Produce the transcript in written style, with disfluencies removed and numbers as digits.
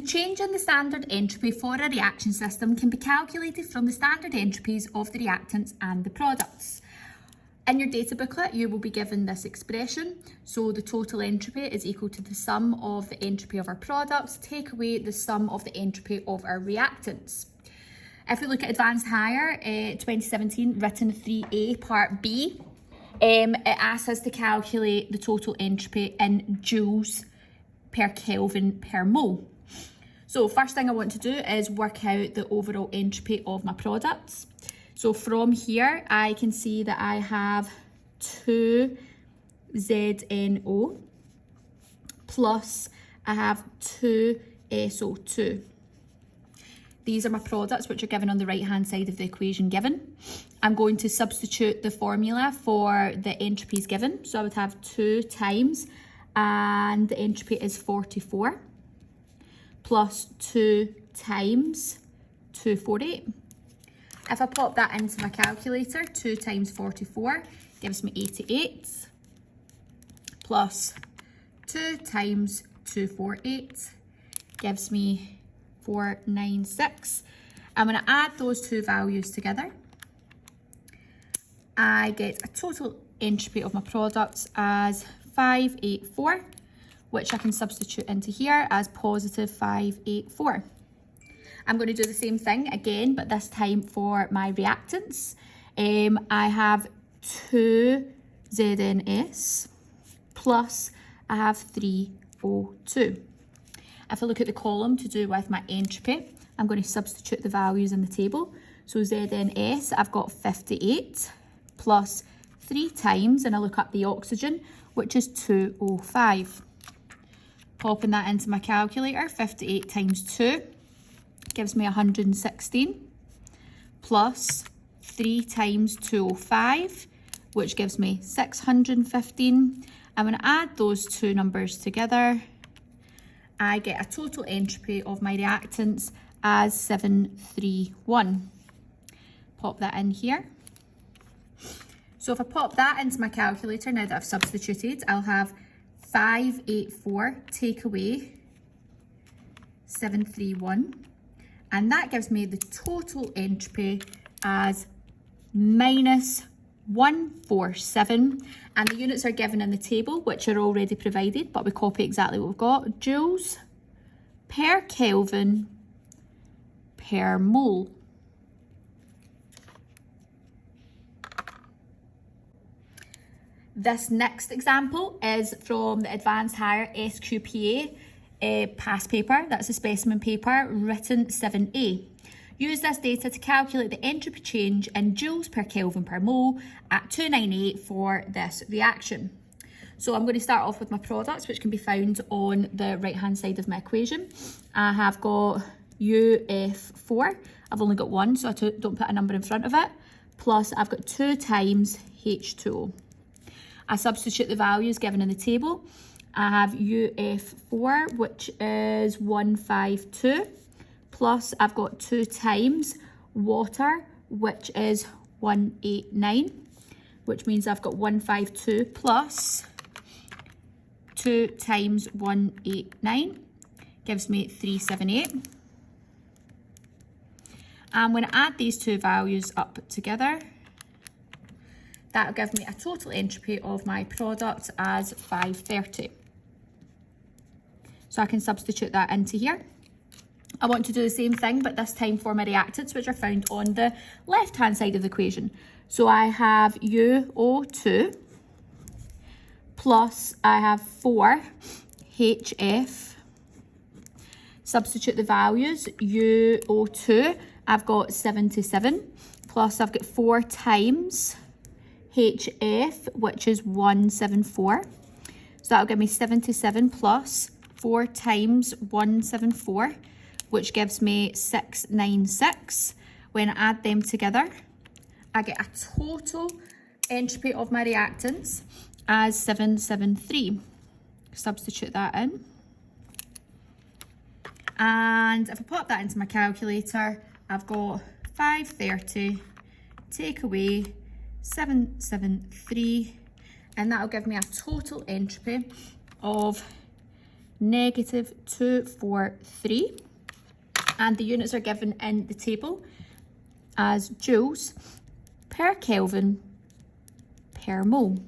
The change in the standard entropy for a reaction system can be calculated from the standard entropies of the reactants and the products. In your data booklet, you will be given this expression. So the total entropy is equal to the sum of the entropy of our products, take away the sum of the entropy of our reactants. If we look at Advanced Higher 2017, written 3A, part B, it asks us to calculate the total entropy in joules per Kelvin per mole. So first thing I want to do is work out the overall entropy of my products. So from here, I can see that I have 2 ZNO plus I have 2 SO2. These are my products, which are given on the right-hand side of the equation given. I'm going to substitute the formula for the entropies given. So I would have 2 times, and the entropy is 44, plus 2 times 248. If I pop that into my calculator, 2 times 44 gives me 88, plus 2 times 248 gives me 496. I'm going to add those two values together. I get a total entropy of my products as 584, which I can substitute into here as positive 584. I'm going to do the same thing again, but this time for my reactants. I have 2 ZNS plus I have 3 O2. If I look at the column to do with my entropy, I'm going to substitute the values in the table. So ZNS, I've got 58 plus 3 times, and I look up the oxygen, which is 205. Popping that into my calculator, 58 times 2 gives me 116, plus 3 times 205, which gives me 615. I'm going to add those two numbers together. I get a total entropy of my reactants as 731. Pop that in here. So if I pop that into my calculator, now that I've substituted, I'll have 584 take away 731. And that gives me the total entropy as minus 147. And the units are given in the table, which are already provided, but we copy exactly what we've got. Joules per Kelvin per mole. This next example is from the Advanced Higher SQPA past paper. That's a specimen paper, written 7A. Use this data to calculate the entropy change in joules per Kelvin per mole at 298 for this reaction. So I'm going to start off with my products, which can be found on the right-hand side of my equation. I have got UF4. I've only got one, so I don't put a number in front of it. Plus, I've got 2 times H2O. I substitute the values given in the table. I have UF4, which is 152. Plus, I've got 2 times water, which is 189, which means I've got 152 plus 2 times 189 gives me 378. I'm going to add these two values up together. That'll give me a total entropy of my product as 530. So I can substitute that into here. I want to do the same thing, but this time for my reactants, which are found on the left-hand side of the equation. So I have UO2 plus I have 4 HF. Substitute the values. UO2, I've got 77, plus I've got 4 times HF, which is 174. So that'll give me 77 plus 4 times 174, which gives me 696. When I add them together, I get a total entropy of my reactants as 773. Substitute that in. And if I pop that into my calculator, I've got 530 take away 773, and that'll give me a total entropy of negative 243. And the units are given in the table as joules per Kelvin per mole.